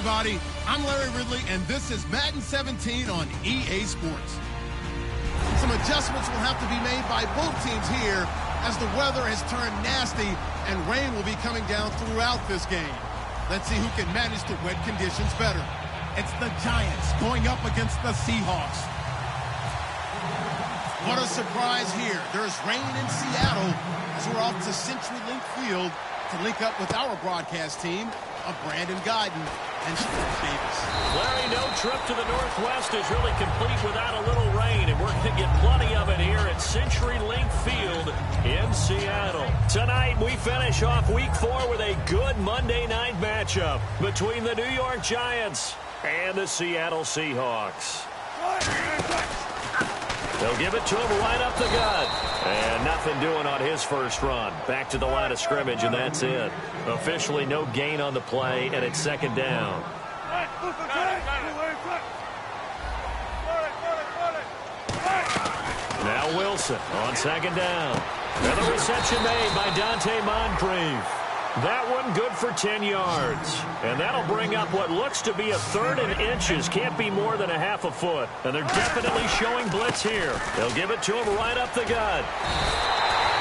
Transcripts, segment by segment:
everybody. I'm Larry Ridley, and this is Madden 17 on EA Sports. Some adjustments will have to be made by both teams here as the weather has turned nasty and rain will be coming down throughout this game. Let's see who can manage the wet conditions better. It's the Giants going up against the Seahawks. What a surprise here. There's rain in Seattle as we're off to CenturyLink Field to link up with our broadcast team of Brandon Guyton and Steve Davis. Larry, no trip to the Northwest is really complete without a little rain, and we're going to get plenty of it here at CenturyLink Field in Seattle. Tonight, we finish off Week 4 with a good Monday night matchup between the New York Giants and the Seattle Seahawks. They'll give it to him right up the gut. And nothing doing on his first run. Back to the line of scrimmage, and that's it. Officially no gain on the play, and it's second down. Now Wilson on second down. And the reception made by Dante Moncrief. That one good for 10 yards. And that'll bring up what looks to be a third and inches. Can't be more than a half a foot. And they're definitely showing blitz here. They'll give it to him right up the gut.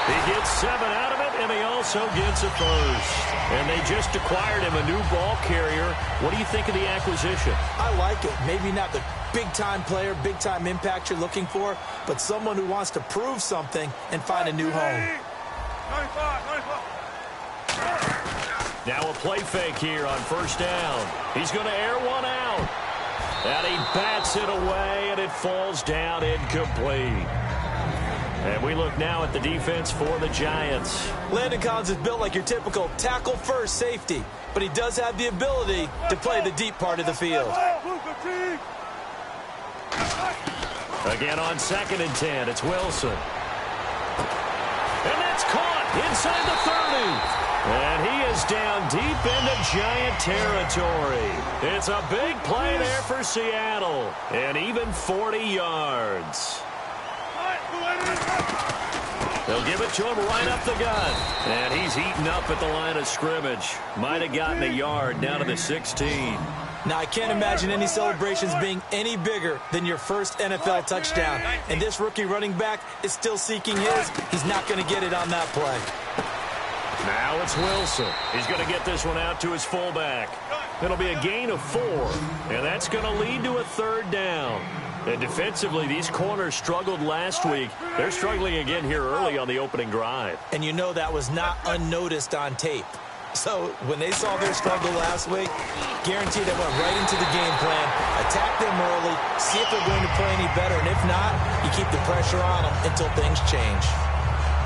He gets 7 out of it, and he also gets a first. And they just acquired him a new ball carrier. What do you think of the acquisition? I like it. Maybe not the big-time player, big-time impact you're looking for, but someone who wants to prove something and find a new home. 95. Now a play fake here on first down. He's going to air one out. And he bats it away, and it falls down incomplete. And we look now at the defense for the Giants. Landon Collins is built like your typical tackle-first safety, but he does have the ability to play the deep part of the field. Again on 2nd and 10, it's Wilson. And that's caught inside the 30. And he is down deep into Giant territory. It's a big play there for Seattle. And even 40 yards. They'll give it to him right up the gut. And he's eaten up at the line of scrimmage. Might have gotten a yard down to the 16. Now, I can't imagine any celebrations being any bigger than your first NFL touchdown. And this rookie running back is still seeking his. He's not going to get it on that play. Now it's Wilson. He's going to get this one out to his fullback. It'll be a gain of 4, and that's going to lead to a third down. And defensively, these corners struggled last week. They're struggling again here early on the opening drive. And you know that was not unnoticed on tape. So when they saw their struggle last week, guaranteed they went right into the game plan, attack them early, see if they're going to play any better, and if not, you keep the pressure on them until things change.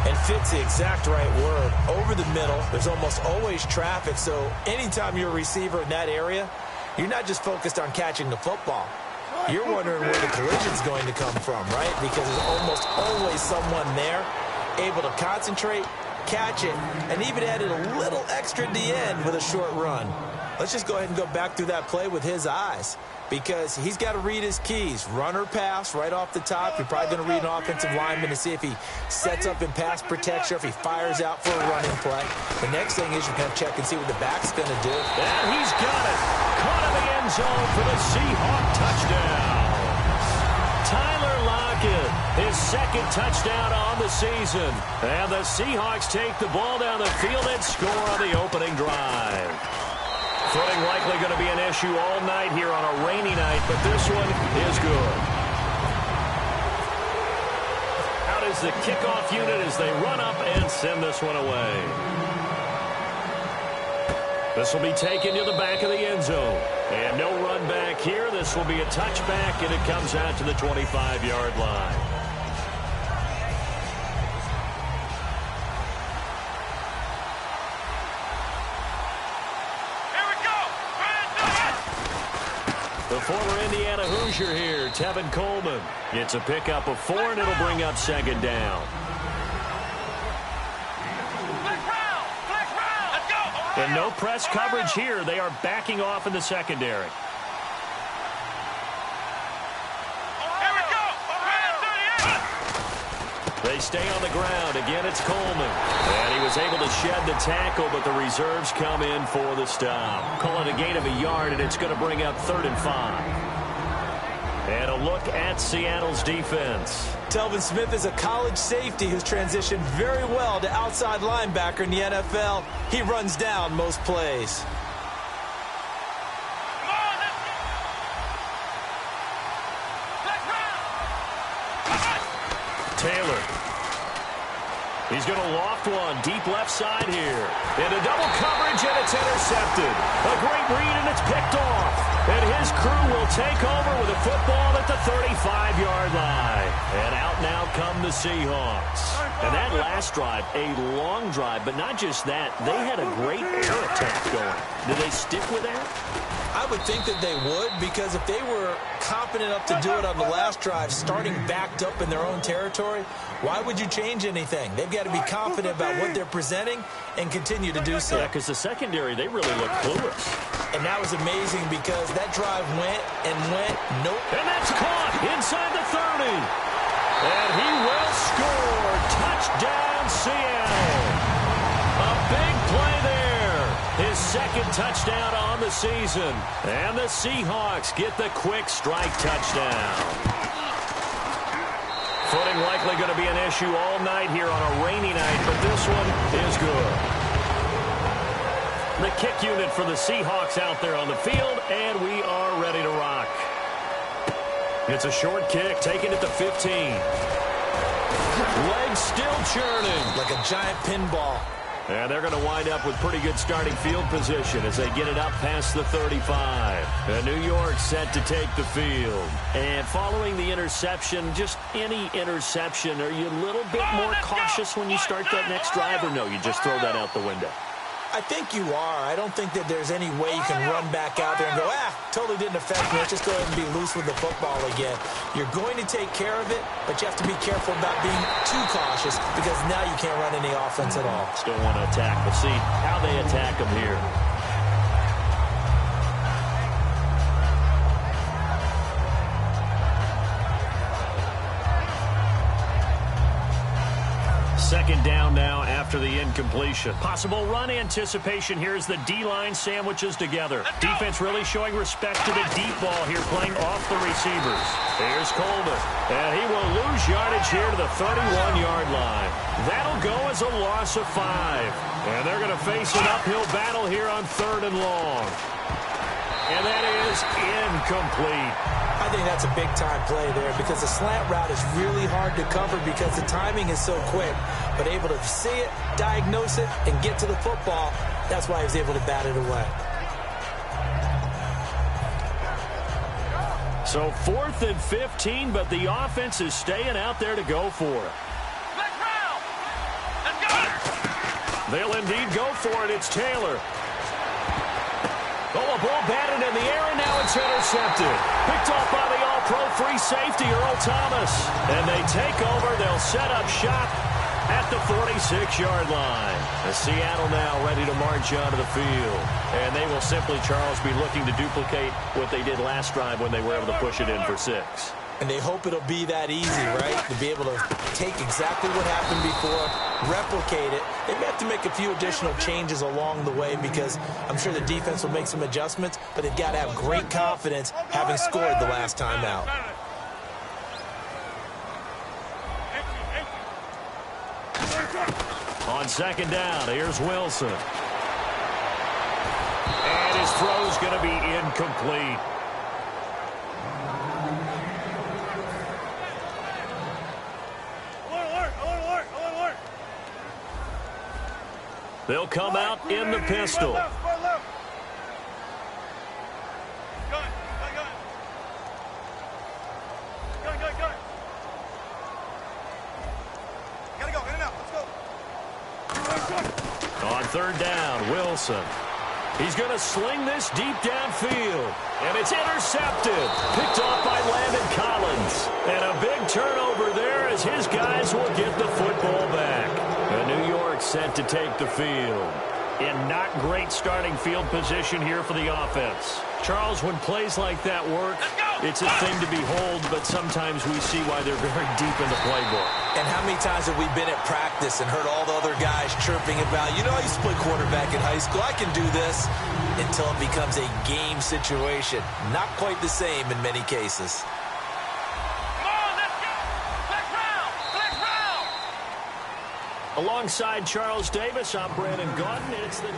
And fit's the exact right word. Over the middle, there's almost always traffic, so anytime you're a receiver in that area, you're not just focused on catching the football. You're wondering where the collision's going to come from, right? Because there's almost always someone there able to concentrate, catch it, and even added a little extra at the end with a short run. Let's just go ahead and go back through that play with his eyes, because he's got to read his keys. Run or pass right off the top. You're probably going to read an offensive lineman to see if he sets up in pass protection, if he fires out for a running play. The next thing is you're going to check and see what the back's going to do. And he's got it. Caught in the end zone for the Seahawk touchdown. Tyler Lockett, his second touchdown on the season. And the Seahawks take the ball down the field and score on the opening drive. Footing likely going to be an issue all night here on a rainy night, but this one is good. Out is the kickoff unit as they run up and send this one away. This will be taken to the back of the end zone. And no run back here. This will be a touchback, and it comes out to the 25-yard line. The former Indiana Hoosier here, Tevin Coleman. It's a pickup of 4, and it'll bring up second down. And no press coverage here. They are backing off in the secondary. They stay on the ground. Again, it's Coleman. And he was able to shed the tackle, but the reserves come in for the stop. Call it a gain of a yard, and it's going to bring up 3rd and 5. And a look at Seattle's defense. Telvin Smith is a college safety who's transitioned very well to outside linebacker in the NFL. He runs down most plays. Taylor. He's going to loft one deep left side here. Into double coverage, and it's intercepted. A great read, and it's picked off. And his crew will take over with a football at the 35-yard line. And out now come the Seahawks. And that last drive, a long drive, but not just that. They had a great air attack going. Do they stick with that? I would think that they would, because if they were confident enough to do it on the last drive, starting backed up in their own territory, why would you change anything? They've got to be confident about what they're presenting and continue to do so. Yeah, because the secondary, they really look clueless. And that was amazing because that drive went and went, nope. And that's caught inside the 30. And he will score. Touchdown, Seattle. A big play there. His second touchdown on the season. And the Seahawks get the quick strike touchdown. Footing likely going to be an issue all night here on a rainy night, but this one is good. The kick unit for the Seahawks out there on the field, and we are ready to rock. It's a short kick, taken at the 15. Legs still churning. Like a giant pinball. And they're going to wind up with pretty good starting field position as they get it up past the 35. And New York set to take the field. And following the interception, just any interception, are you a little bit more cautious when you start that next drive, or no, you just throw that out the window? I think you are. I don't think that there's any way you can run back out there and go, totally didn't affect me. Let's just go ahead and be loose with the football again. You're going to take care of it, but you have to be careful about being too cautious because now you can't run any offense at all. Still want to attack. We'll see how they attack them here. Second down now after the incompletion. Possible run anticipation here as the D-line sandwiches together. Defense really showing respect to the deep ball here, playing off the receivers. Here's Coleman, and he will lose yardage here to the 31-yard line. That'll go as a loss of 5. And they're going to face an uphill battle here on 3rd and long. And that is incomplete. I think that's a big-time play there because the slant route is really hard to cover because the timing is so quick. But able to see it, diagnose it, and get to the football, that's why he was able to bat it away. So 4th and 15, but the offense is staying out there to go for it. They'll indeed go for it. It's Taylor. Oh, a ball batted in the air, and now it's intercepted. Picked off by the all-pro free safety, Earl Thomas. And they take over. They'll set up shop at the 46-yard line. As Seattle now ready to march onto the field. And they will simply, Charles, be looking to duplicate what they did last drive when they were able to push it in for 6. And they hope it'll be that easy, right? To be able to take exactly what happened before, replicate it. They may have to make a few additional changes along the way because I'm sure the defense will make some adjustments, but they've got to have great confidence having scored the last time out. On 2nd down, here's Wilson. And his throw's going to be incomplete. They'll come out in the pistol. On 3rd down, Wilson. He's going to sling this deep downfield. And it's intercepted. Picked off by Landon Collins. And a big turnover there as his guys will get the football back. And New York set to take the field. In not great starting field position here for the offense. Charles, when plays like that work, It's a thing to behold, but sometimes we see why they're very deep in the playbook. And how many times have we been at practice and heard all the other guys chirping about, you know, I used to play quarterback in high school, I can do this, until it becomes a game situation. Not quite the same in many cases. Alongside Charles Davis, I'm Brandon Gaudin. It's the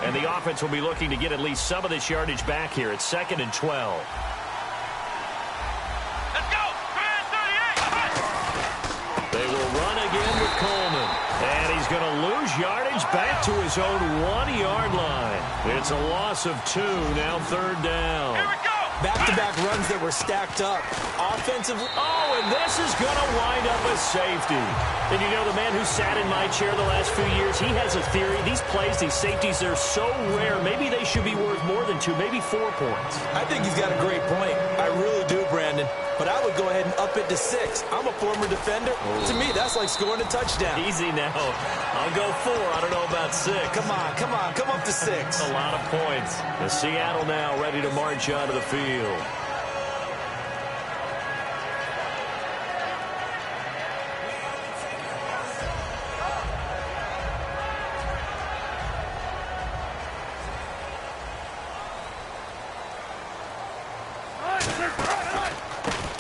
and the offense will be looking to get at least some of this yardage back here. It's 2nd and 12. Let's go! 38! They will run again with Coleman. And he's going to lose yardage back to his own 1-yard line. It's a loss of 2, now 3rd down. Here we go! Back-to-back runs that were stacked up. Offensive. Oh, and this is going to wind up a safety. And you know, the man who sat in my chair the last few years, he has a theory. These plays, these safeties, they're so rare. Maybe they should be worth more than 2, maybe 4 points. I think he's got a great point. I really do, Brandon. But I would go ahead and up it to 6. I'm a former defender. Oh. To me, that's like scoring a touchdown. Easy now. I'll go 4. I don't know about 6. Come on. Come up to 6. A lot of points. The Seattle now ready to march onto the field.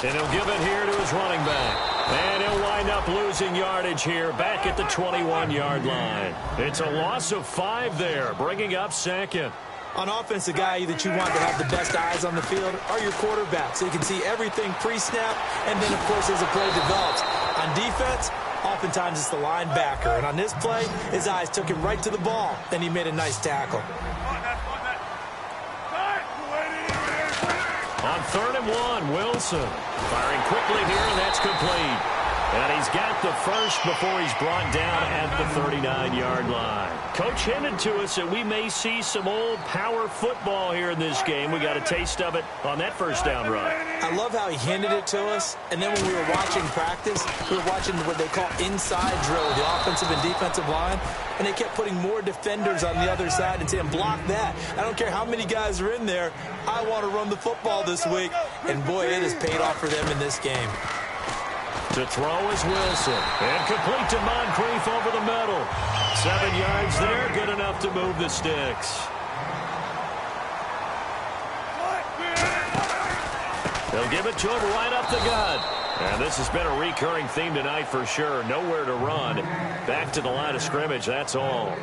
And he'll give it here to his running back. And he'll wind up losing yardage here back at the 21-yard line. It's a loss of 5 there, bringing up 2nd. On offense, the guy that you want to have the best eyes on the field are your quarterbacks, so you can see everything pre-snap, and then, of course, as the play develops. On defense, oftentimes it's the linebacker. And on this play, his eyes took him right to the ball, and he made a nice tackle. On 3rd and 1, Wilson firing quickly here, and that's complete. And he's got the first before he's brought down at the 39-yard line. Coach hinted to us that we may see some old power football here in this game. We got a taste of it on that first down run. I love how he hinted it to us. And then when we were watching practice, we were watching what they call inside drill, the offensive and defensive line. And they kept putting more defenders on the other side and saying, block that. I don't care how many guys are in there. I want to run the football this week. And, boy, it has paid off for them in this game. To throw is Wilson. And complete to Moncrief over the middle. 7 yards there, good enough to move the sticks. They'll give it to him right up the gut. And this has been a recurring theme tonight for sure. Nowhere to run. Back to the line of scrimmage, that's all.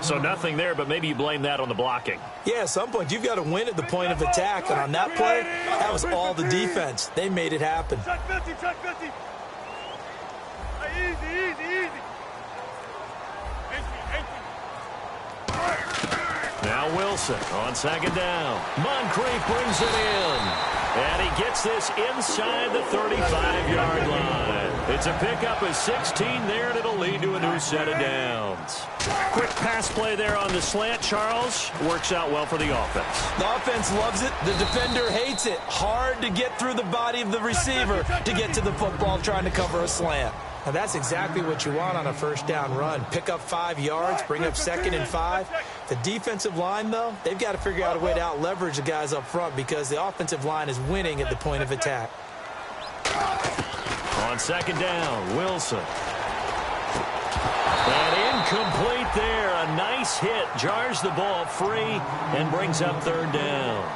So nothing there, but maybe you blame that on the blocking. Yeah, at some point, you've got to win at the point of attack. And on that play, that was all the defense. They made it happen. Check 50, check 50. Hey, easy. Now Wilson on 2nd down. Moncrief brings it in. And he gets this inside the 35-yard line. It's a pickup of 16 there, and it'll lead to a new set of downs. Quick pass play there on the slant, Charles. Works out well for the offense. The offense loves it. The defender hates it. Hard to get through the body of the receiver to get to the football trying to cover a slant. Now, that's exactly what you want on a first down run. Pick up 5 yards, bring up 2nd and 5. The defensive line, though, they've got to figure out a way to out-leverage the guys up front because the offensive line is winning at the point of attack. On 2nd down, Wilson. And incomplete there. A nice hit. Jars the ball free and brings up 3rd down.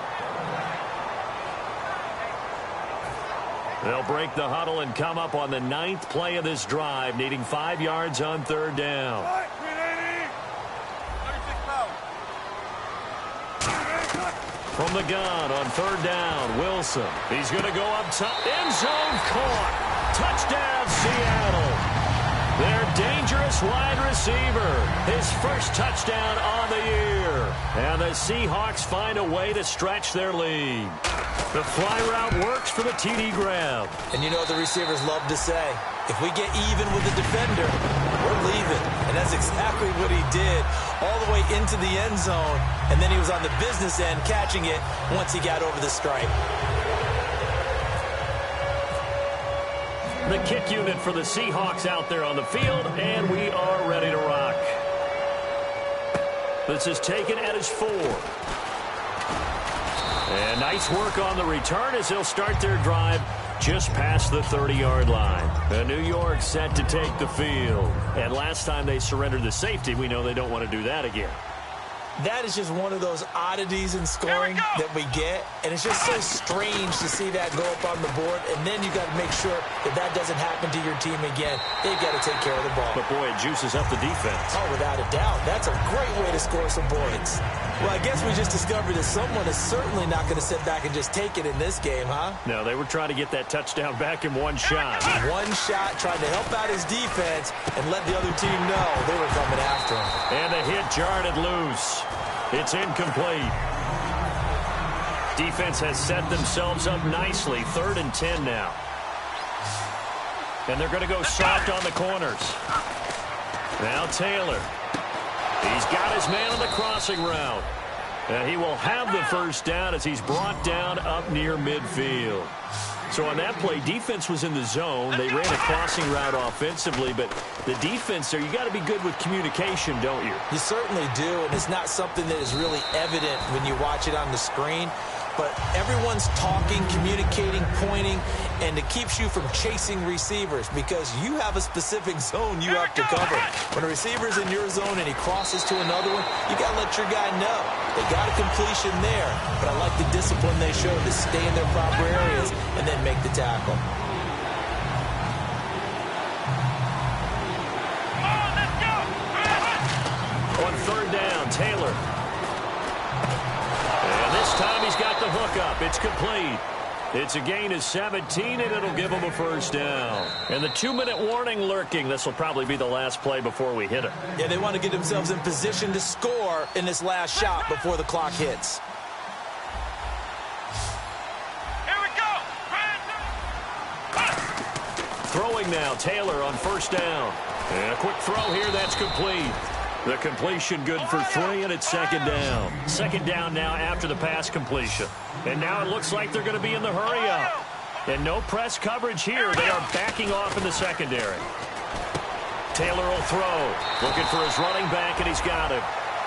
They'll break the huddle and come up on the 9th play of this drive, needing 5 yards on 3rd down. From the gun on 3rd down, Wilson. He's going to go up top. End zone caught. Touchdown, Seattle. Their dangerous wide receiver. His first touchdown on the year. And the Seahawks find a way to stretch their lead. The fly route works for the TD grab. And you know what the receivers love to say? If we get even with the defender, we're leaving. And that's exactly what he did all the way into the end zone. And then he was on the business end catching it once he got over the stripe. The kick unit for the Seahawks out there on the field, and we are ready to rock. This is taken at his 4. And nice work on the return as they'll start their drive just past the 30-yard line. The New York set to take the field. And last time they surrendered the safety, we know they don't want to do that again. That is just one of those oddities in scoring that we get, and it's just so strange to see that go up on the board, and then you got to make sure that that doesn't happen to your team again. They've got to take care of the ball. But, boy, it juices up the defense. Oh, without a doubt. That's a great way to score some points. Well, I guess we just discovered that someone is certainly not going to sit back and just take it in this game, huh? No, they were trying to get that touchdown back in one shot. One shot, trying to help out his defense and let the other team know they were coming after him. And the hit jarred it loose. It's incomplete. Defense has set themselves up nicely. 3rd and 10 now. And they're going to go soft on the corners. Now Taylor. He's got his man on the crossing route. And he will have the first down as he's brought down up near midfield. So on that play, defense was in the zone. They ran a crossing route offensively, but the defense there, you got to be good with communication, don't you? You certainly do, and it's not something that is really evident when you watch it on the screen. But everyone's talking, communicating, pointing, and it keeps you from chasing receivers because you have a specific zone you have to cover. When a receiver's in your zone and he crosses to another one, you got to let your guy know. They got a completion there, but I like the discipline they showed to stay in their proper areas and then make the tackle. On 3rd down, Taylor. This time he's got the hook up. It's complete. It's a gain of 17, and it'll give him a first down. And the 2-minute warning lurking. This will probably be the last play before we hit it. Yeah, they want to get themselves in position to score in this last shot before the clock hits. Here we go. Throwing now, Taylor on 1st down. And a quick throw here, that's complete. The completion good for 3, and it's 2nd down. 2nd down now after the pass completion. And now it looks like they're going to be in the hurry-up. And no press coverage here. They are backing off in the secondary. Taylor will throw. Looking for his running back, and he's got him.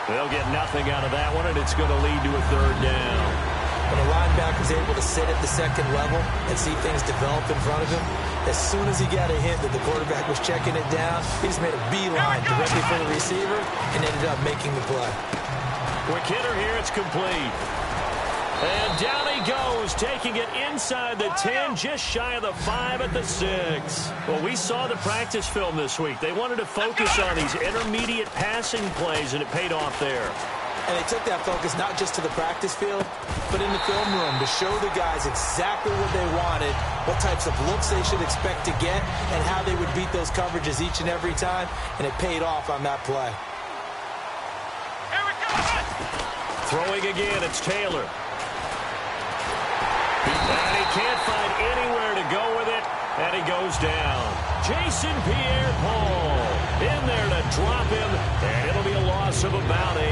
They'll get nothing out of that one, and it's going to lead to a 3rd down. When a linebacker is able to sit at the 2nd level and see things develop in front of him, as soon as he got a hint that the quarterback was checking it down, he just made a beeline directly for the receiver and ended up making the play. Quick hitter here, it's complete. And down he goes, taking it inside the 10, just shy of the 5 at the 6. Well, we saw the practice film this week. They wanted to focus on these intermediate passing plays, and it paid off there. And they took that focus not just to the practice field, but in the film room to show the guys exactly what they wanted, what types of looks they should expect to get, and how they would beat those coverages each and every time, and it paid off on that play. Here we go. Throwing again, it's Taylor. And he can't find anywhere to go with it, and he goes down. Jason Pierre-Paul in there to drop him, and it'll be a loss of about 8.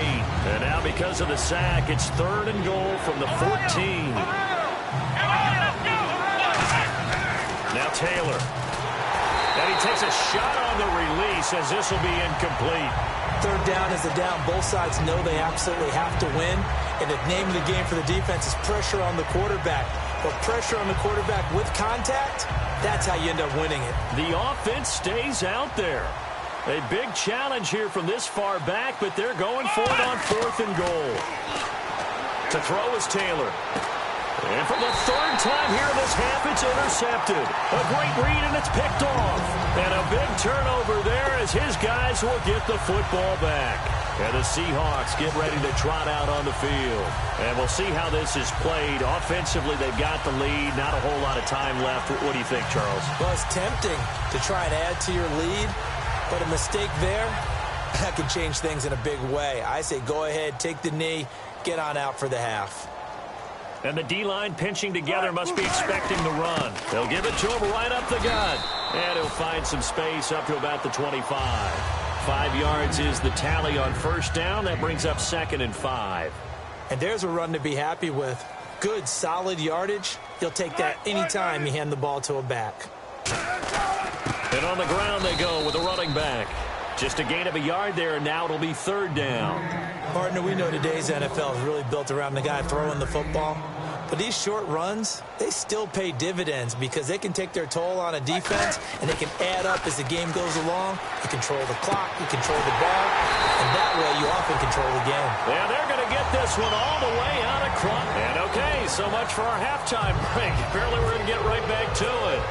And now because of the sack, it's 3rd and goal from the 14. Now Taylor. And he takes a shot on the release as this will be incomplete. 3rd down is a down. Both sides know they absolutely have to win. And the name of the game for the defense is pressure on the quarterback. But pressure on the quarterback with contact, that's how you end up winning it. The offense stays out there. A big challenge here from this far back, but they're going for it on 4th and goal. To throw is Taylor. And for the 3rd time here in this half, it's intercepted. A great read, and it's picked off. And a big turnover there as his guys will get the football back. And the Seahawks get ready to trot out on the field. And we'll see how this is played. Offensively, they've got the lead. Not a whole lot of time left. What do you think, Charles? Well, it's tempting to try and add to your lead. But a mistake there, that could change things in a big way. I say go ahead, take the knee, get on out for the half. And the D-line pinching together must be expecting the run. They'll give it to him right up the gut. And he'll find some space up to about the 25. 5 yards is the tally on 1st down. That brings up 2nd and 5. And there's a run to be happy with. Good, solid yardage. He'll take that anytime you hand the ball to a back. And on the ground they go with a running back. Just a gain of a yard there, and now it'll be 3rd down. Partner, we know today's NFL is really built around the guy throwing the football. But these short runs, they still pay dividends because they can take their toll on a defense, and they can add up as the game goes along. You control the clock, you control the ball, and that way you often control the game. Yeah, they're going to get this one all the way out of front. And okay, so much for our halftime break. Apparently we're going to get right back to it.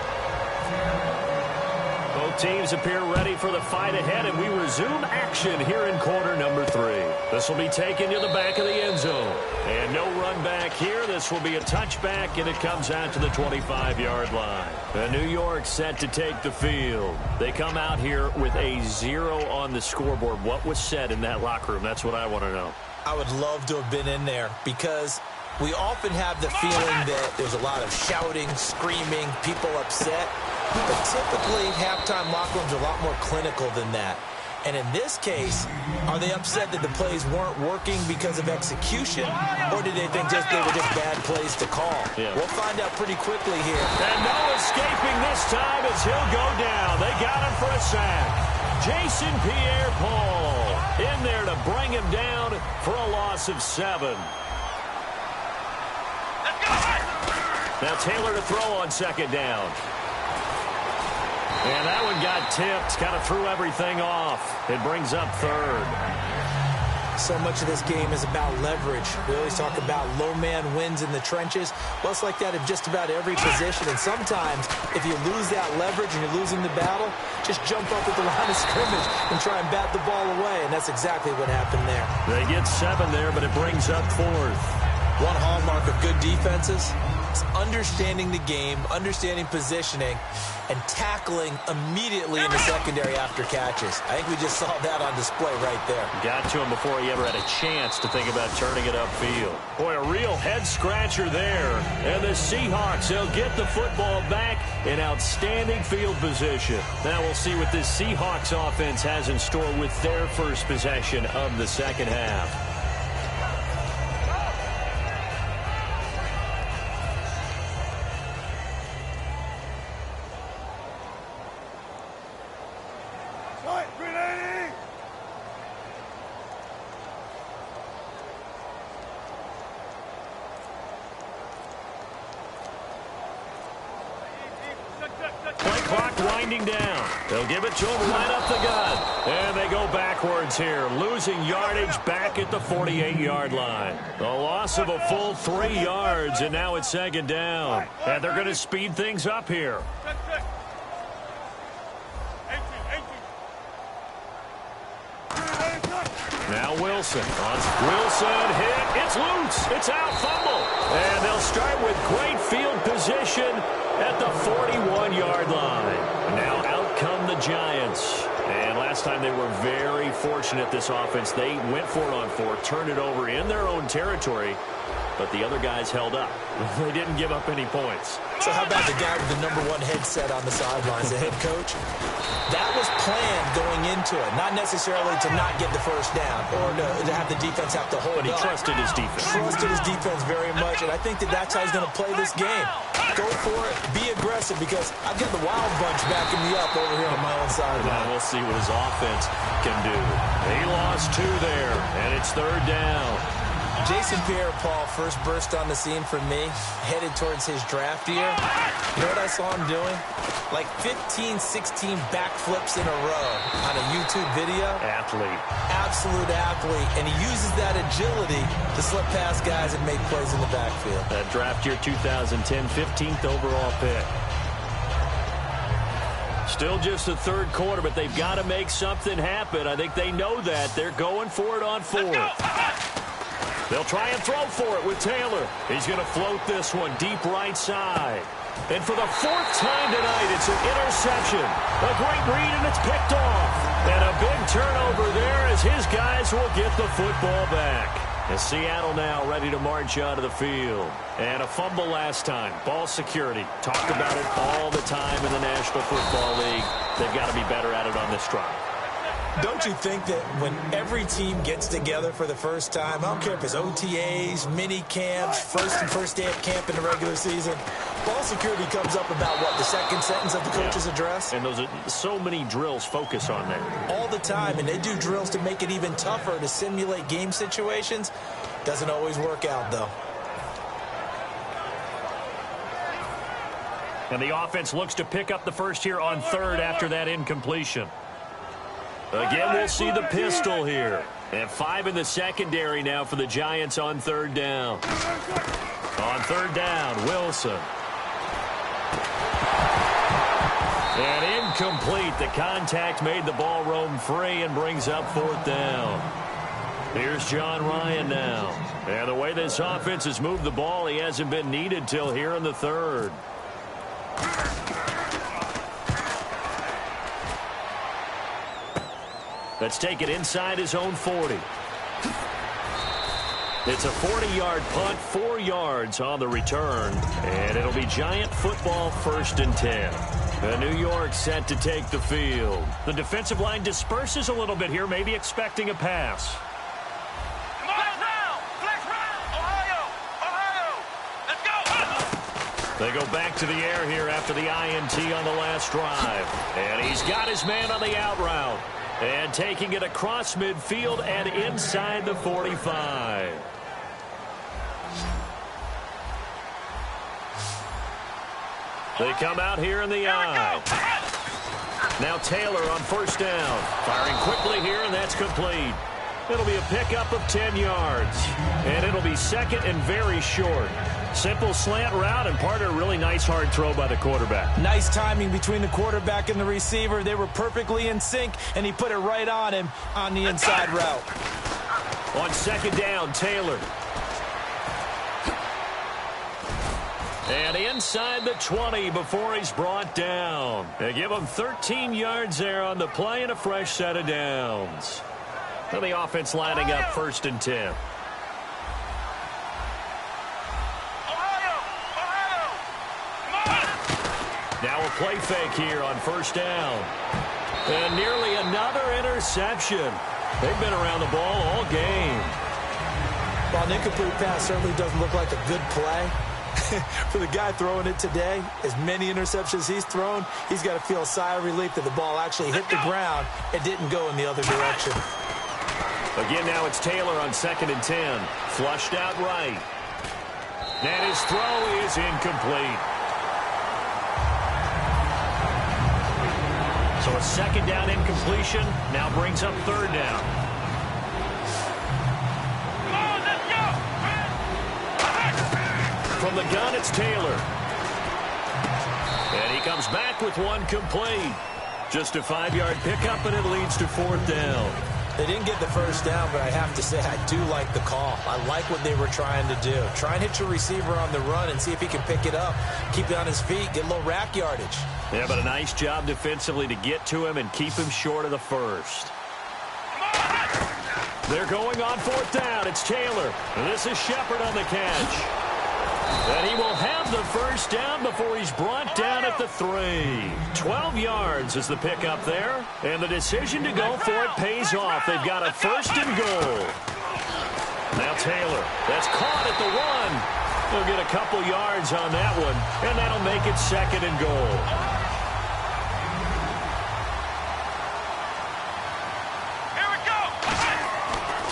Both teams appear ready for the fight ahead, and we resume action here in quarter number 3. This will be taken to the back of the end zone. And no run back here. This will be a touchback, and it comes out to the 25-yard line. And New York set to take the field. They come out here with a 0 on the scoreboard. What was said in that locker room? That's what I want to know. I would love to have been in there because we often have the feeling that there's a lot of shouting, screaming, people upset. But typically, halftime locker rooms are a lot more clinical than that. And in this case, are they upset that the plays weren't working because of execution, or did they think they were just bad plays to call? Yeah. We'll find out pretty quickly here. And no escaping this time as he'll go down. They got him for a sack. Jason Pierre-Paul in there to bring him down for a loss of 7. Now Taylor to throw on second down. And that one got tipped, kind of threw everything off. It brings up 3rd. So much of this game is about leverage. We always talk about low man wins in the trenches. Well, it's like that in just about every position. And sometimes, if you lose that leverage and you're losing the battle, just jump up at the line of scrimmage and try and bat the ball away. And that's exactly what happened there. They get 7 there, but it brings up 4th. One hallmark of good defenses is understanding the game, understanding positioning, and tackling immediately in the secondary after catches. I think we just saw that on display right there. Got to him before he ever had a chance to think about turning it upfield. Boy, a real head-scratcher there. And the Seahawks, they'll get the football back in outstanding field position. Now we'll see what this Seahawks offense has in store with their first possession of the second half. Down. They'll give it to him right up the gut. And they go backwards here, losing yardage back at the 48-yard line. A loss of a full 3 yards, and now it's second down. And they're going to speed things up here. Now Wilson. Wilson hit. It's loose. It's out. Fumble. And they'll start with great field position at the 41-yard line. Now out come the Giants. And last time they were very fortunate, this offense. They went for it on 4, turned it over in their own territory, but the other guys held up. They didn't give up any points. So how about the guy with the #1 headset on the sidelines, the head coach? That was planned going into it, not necessarily to not get the first down or to have the defense have to hold up. But he trusted his defense. Trusted his defense very much, and I think that's how he's going to play this game. Go for it, be aggressive, because I've got the wild bunch backing me up over here on my own sideline. Now we'll see what his offense can do. He lost 2 there, and it's third down. Jason Pierre-Paul first burst on the scene for me, headed towards his draft year. You know what I saw him doing? Like 15, 16 backflips in a row on a YouTube video. Athlete. Absolute athlete. And he uses that agility to slip past guys and make plays in the backfield. That draft year 2010, 15th overall pick. Still just the third quarter, but they've got to make something happen. I think they know that. They're going for it on 4th. They'll try and throw for it with Taylor. He's going to float this one deep right side. And for the 4th time tonight, it's an interception. A great read, and it's picked off. And a big turnover there as his guys will get the football back. And Seattle now ready to march out of the field. And a fumble last time. Ball security. Talked about it all the time in the National Football League. They've got to be better at it on this drive. Don't you think that when every team gets together for the first time, I don't care if it's OTAs, mini camps, first day of camp in the regular season, ball security comes up about, what, the second sentence of the coach's address? And those are so many drills focus on that. All the time, and they do drills to make it even tougher to simulate game situations. Doesn't always work out, though. And the offense looks to pick up the first here on third after that incompletion. Again, we'll see the pistol here. And 5 in the secondary now for the Giants on third down. On third down, Wilson. And incomplete. The contact made the ball roam free and brings up fourth down. Here's John Ryan now. And the way this offense has moved the ball, he hasn't been needed till here in the third. Let's take it inside his own 40. It's a 40-yard punt, 4 yards on the return, and it'll be Giant football, 1st and 10. New York set to take the field. The defensive line disperses a little bit here, maybe expecting a pass. Flex round. Ohio. Let's go. They go back to the air here after the INT on the last drive. And he's got his man on the out route. And taking it across midfield and inside the 45. They come out here in the eye. Now Taylor on first down. Firing quickly here, and that's complete. It'll be a pickup of 10 yards. And it'll be second and very short. Simple slant route and part of a really nice hard throw by the quarterback. Nice timing between the quarterback and the receiver. They were perfectly in sync, and he put it right on him on the inside route. On second down, Taylor. And inside the 20 before he's brought down. They give him 13 yards there on the play and a fresh set of downs. So the offense lining up 1st and 10. Now a play fake here on first down. And nearly another interception. They've been around the ball all game. Well, an incomplete pass certainly doesn't look like a good play. For the guy throwing it today, as many interceptions he's thrown, he's got to feel a sigh of relief that the ball actually hit the ground and didn't go in the other direction. Again, now it's Taylor on 2nd and 10. Flushed out right. And his throw is incomplete. So a second down incompletion now brings up third down. Come on, let's go. From the gun, it's Taylor. And he comes back with one complete. Just a 5-yard pickup, and it leads to fourth down. They didn't get the first down, but I have to say I do like the call. I like what they were trying to do. Try and hit your receiver on the run and see if he can pick it up. Keep it on his feet, get a little rack yardage. Yeah, but a nice job defensively to get to him and keep him short of the first. They're going on fourth down. It's Taylor. And this is Shepard on the catch. And he will have the first down before he's brought down at the 3. 12 yards is the pickup there. And the decision to go for it pays off. They've got a 1st and goal. Now Taylor. That's caught at the 1. They'll get a couple yards on that one. And that'll make it 2nd and goal. Here we go.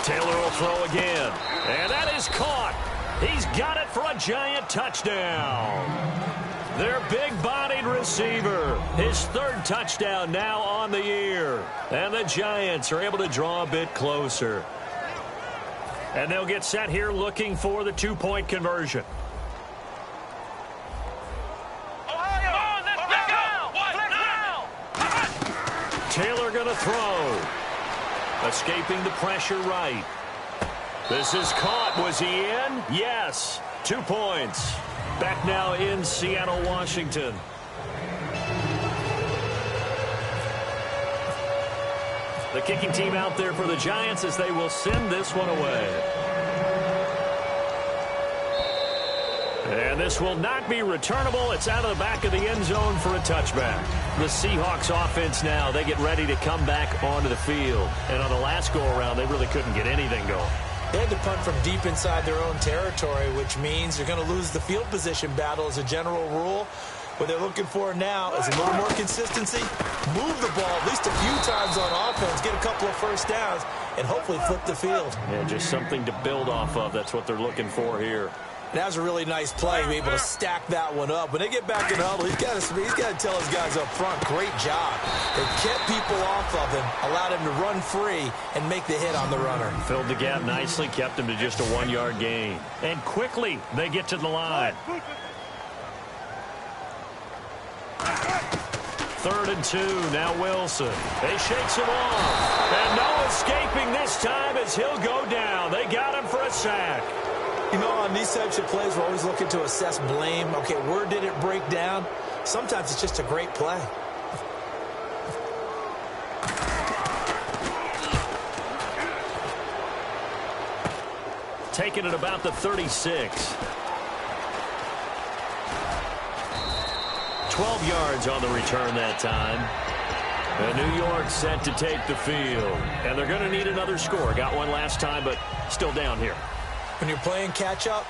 Taylor will throw again. And that is caught. He's got it for a Giant touchdown. Their big-bodied receiver. His 3rd touchdown now on the year. And the Giants are able to draw a bit closer. And they'll get set here looking for the 2-point conversion. Ohio, let's go. Taylor going to throw. Escaping the pressure right. This is caught. Was he in? Yes. 2 points. Back now in Seattle, Washington. The kicking team out there for the Giants as they will send this one away. And this will not be returnable. It's out of the back of the end zone for a touchback. The Seahawks offense now, they get ready to come back onto the field. And on the last go-around, they really couldn't get anything going. They had to punt from deep inside their own territory, which means they're going to lose the field position battle as a general rule. What they're looking for now is a little more consistency, move the ball at least a few times on offense, get a couple of first downs, and hopefully flip the field. Yeah, just something to build off of. That's what they're looking for here. That was a really nice play, be able to stack that one up. When they get back in the huddle, he's got to tell his guys up front, great job. They kept people off of him, allowed him to run free and make the hit on the runner. Filled the gap nicely, kept him to just a 1-yard gain. And quickly, they get to the line. 3rd and 2, now Wilson. They shakes him off. And no escaping this time as he'll go down. They got him for a sack. You know, on these types of plays, we're always looking to assess blame. Okay, where did it break down? Sometimes it's just a great play. Taking it about the 36. 12 yards on the return that time. And New York set to take the field. And they're going to need another score. Got one last time, but still down here. When you're playing catch-up,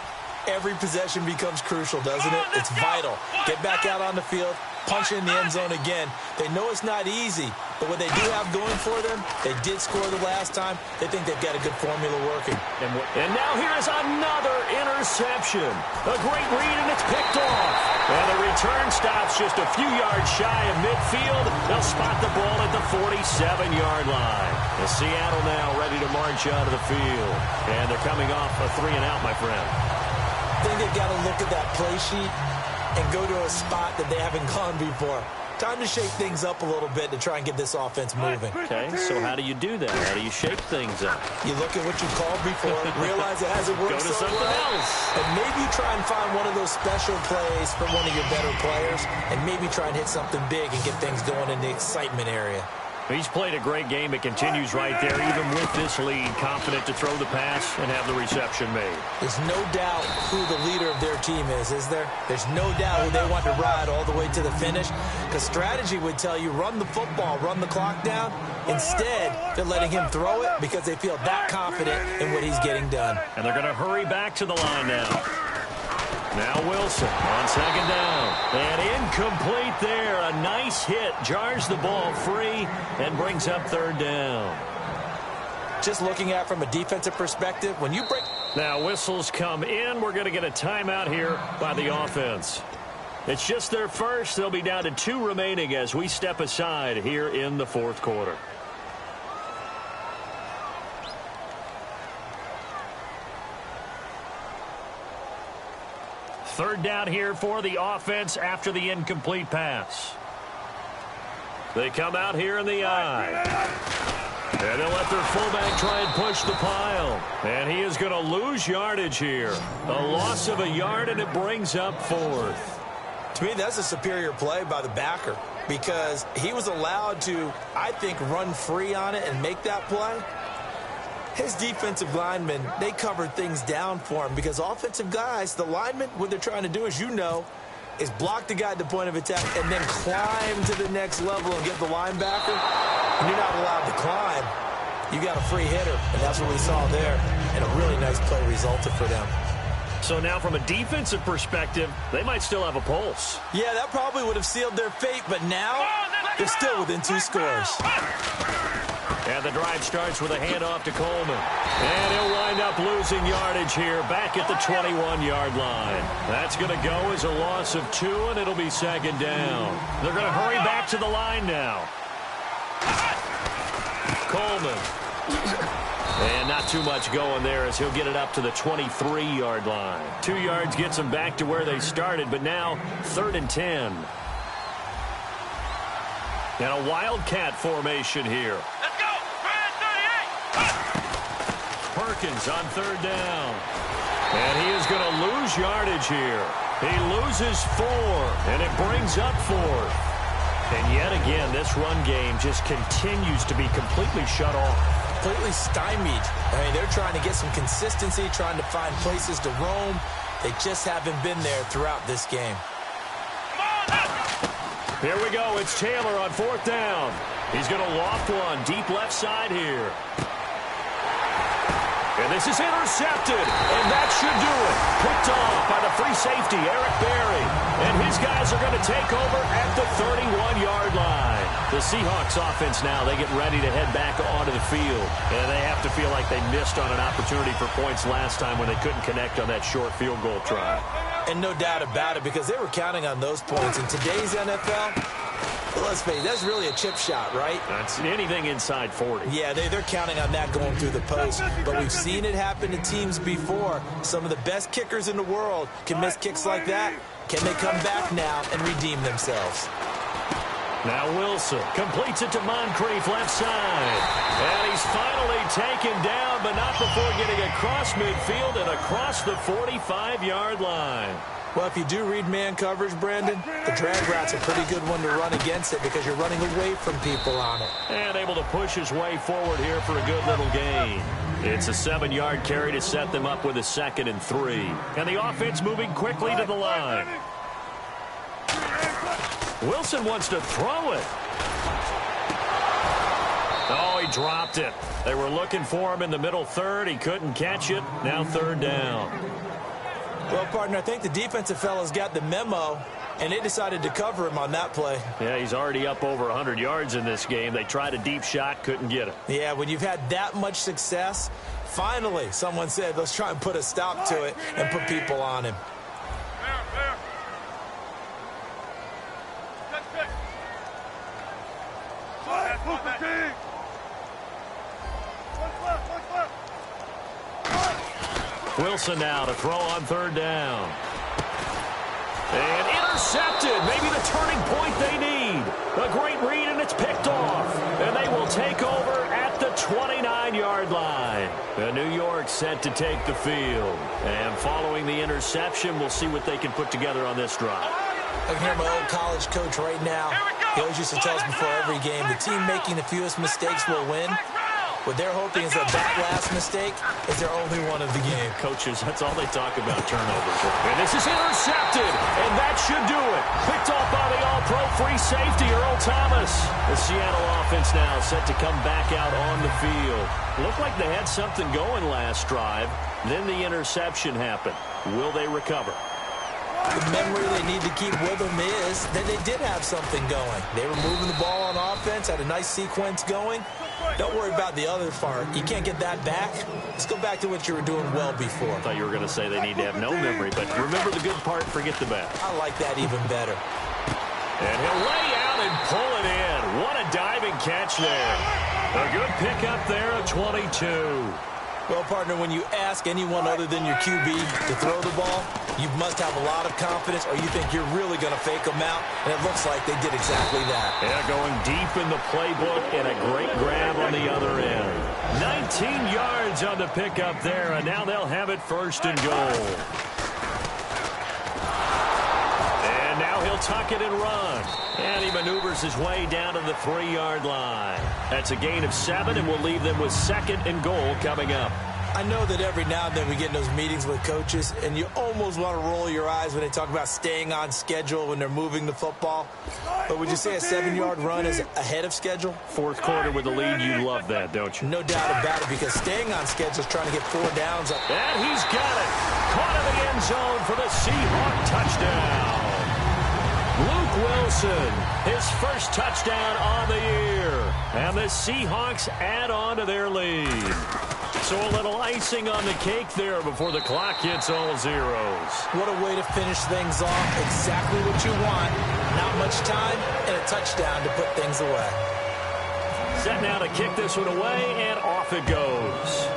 every possession becomes crucial, doesn't it? It's vital. Get back out on the field, punch in the end zone again. They know it's not easy, but what they do have going for them, they did score the last time. They think they've got a good formula working. And now here is another interception. A great read, and it's picked off. And the return stops just a few yards shy of midfield. They'll spot the ball at the 47-yard line. And Seattle now ready to march out of the field. And they're coming off a 3-and-out, my friend. I think they've got to look at that play sheet and go to a spot that they haven't gone before. Time to shake things up a little bit to try and get this offense moving. Okay, so how do you do that? How do you shake things up? You look at what you called before, realize it hasn't worked Go to so something well, else. and maybe try and find one of those special plays for one of your better players, and maybe try and hit something big and get things going in the excitement area. He's played a great game. It continues right there, even with this lead. Confident to throw the pass and have the reception made. There's no doubt who the leader of their team is there? There's no doubt who they want to ride all the way to the finish. Because strategy would tell you, run the football, run the clock down. Instead, they're letting him throw it because they feel that confident in what he's getting done. And they're going to hurry back to the line now. Now Wilson on 2nd down. And incomplete there. A nice hit. Jars the ball free and brings up 3rd down. Just looking at it from a defensive perspective, when you break... Now whistles come in. We're going to get a timeout here by the offense. It's just their first. They'll be down to 2 remaining as we step aside here in the 4th quarter. Third down here for the offense after the incomplete pass. They come out here in the eye. And they'll let their fullback try and push the pile. And he is going to lose yardage here. A loss of a yard, and it brings up 4th. To me, that's a superior play by the backer because he was allowed to, I think, run free on it and make that play. His defensive linemen, they covered things down for him because offensive guys, the linemen, what they're trying to do, as you know, is block the guy at the point of attack and then climb to the next level and get the linebacker. And you're not allowed to climb. You got a free hitter, and that's what we saw there. And a really nice play resulted for them. So now from a defensive perspective, they might still have a pulse. Yeah, that probably would have sealed their fate, but now they're still within 2 scores. And the drive starts with a handoff to Coleman. And he'll wind up losing yardage here back at the 21-yard line. That's going to go as a loss of 2, and it'll be 2nd down. They're going to hurry back to the line now. Coleman. And not too much going there as he'll get it up to the 23-yard line. 2 yards gets them back to where they started, but now 3rd and 10. And a wildcat formation here. Let's go! Brad 38! Perkins on 3rd down. And he is going to lose yardage here. He loses 4, and it brings up 4th. And yet again, this run game just continues to be completely shut off. Completely stymied. I mean, they're trying to get some consistency, trying to find places to roam. They just haven't been there throughout this game. Here we go. It's Taylor on 4th down. He's going to loft one deep left side here. And this is intercepted, and that should do it. Picked off by the free safety, Eric Berry. And his guys are going to take over at the 31-yard line. The Seahawks offense now, they get ready to head back onto the field. And they have to feel like they missed on an opportunity for points last time when they couldn't connect on that short field goal try. And no doubt about it, because they were counting on those points. In today's NFL, let's face it, that's really a chip shot, right? That's anything inside 40. Yeah, they're counting on that going through the post. But we've seen it happen to teams before. Some of the best kickers in the world can miss kicks like that. Can they come back now and redeem themselves? Now Wilson completes it to Moncrief left side. And he's finally taken down, but not before getting across midfield and across the 45-yard line. Well, if you do read man coverage, Brandon, the drag route's a pretty good one to run against it because you're running away from people on it. And able to push his way forward here for a good little gain. It's a 7-yard carry to set them up with a 2nd and 3. And the offense moving quickly to the line. Wilson wants to throw it. Oh, he dropped it. They were looking for him in the middle third. He couldn't catch it. Now 3rd down. Well, partner, I think the defensive fellas got the memo, and they decided to cover him on that play. Yeah, he's already up over 100 yards in this game. They tried a deep shot, couldn't get it. Yeah, when you've had that much success, finally someone said, let's try and put a stop to it and put people on him. Wilson now to throw on 3rd down. And intercepted. Maybe the turning point they need. A great read, and it's picked off. And they will take over at the 29-yard line. And New York set to take the field. And following the interception, we'll see what they can put together on this drive. I can hear my old college coach right now. He always used to tell us before every game, the team making the fewest mistakes will win. What they're hoping is that last mistake is their only one of the game. Coaches, that's all they talk about, turnovers. And this is intercepted, and that should do it. Picked off by the all-pro free safety, Earl Thomas. The Seattle offense now set to come back out on the field. Looked like they had something going last drive. Then the interception happened. Will they recover? The memory they need to keep with them is that they did have something going. They were moving the ball on offense, had a nice sequence going. Don't worry about the other part. You can't get that back. Let's go back to what you were doing well before. I thought you were going to say they need to have no memory, but remember the good part, forget the bad. I like that even better. And he'll lay out and pull it in. What a diving catch there. A good pickup there at 22. Well, partner, when you ask anyone other than your QB to throw the ball, you must have a lot of confidence or you think you're really going to fake them out, and it looks like they did exactly that. Yeah, going deep in the playbook and a great grab on the other end. 19 yards on the pickup there, and now they'll have it 1st and goal. And now he'll tuck it and run. And he maneuvers his way down to the 3-yard line. That's a gain of 7, and we'll leave them with 2nd and goal coming up. I know that every now and then we get in those meetings with coaches, and you almost want to roll your eyes when they talk about staying on schedule when they're moving the football. But would you say a 7-yard run is ahead of schedule? 4th quarter with the lead, you love that, don't you? No doubt about it, because staying on schedule is trying to get 4 downs. And he's got it. Caught in the end zone for the Seahawk touchdown. Luke Wilson, his first touchdown on the year. And the Seahawks add on to their lead. So a little icing on the cake there before the clock hits all zeros. What a way to finish things off. Exactly what you want. Not much time and a touchdown to put things away. Set now to kick this one away, and off it goes.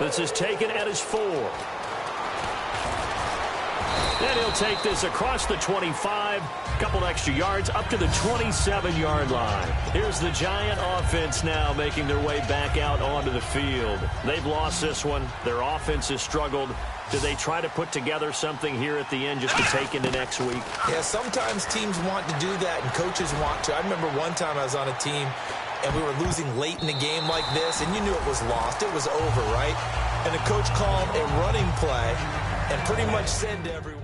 This is taken at his 4. And he'll take this across the 25, couple extra yards, up to the 27-yard line. Here's the Giant offense now making their way back out onto the field. They've lost this one. Their offense has struggled. Do they try to put together something here at the end just to take into next week? Yeah, sometimes teams want to do that and coaches want to. I remember one time I was on a team and we were losing late in the game like this, and you knew it was lost. It was over, right? And the coach called a running play and pretty much said to everyone,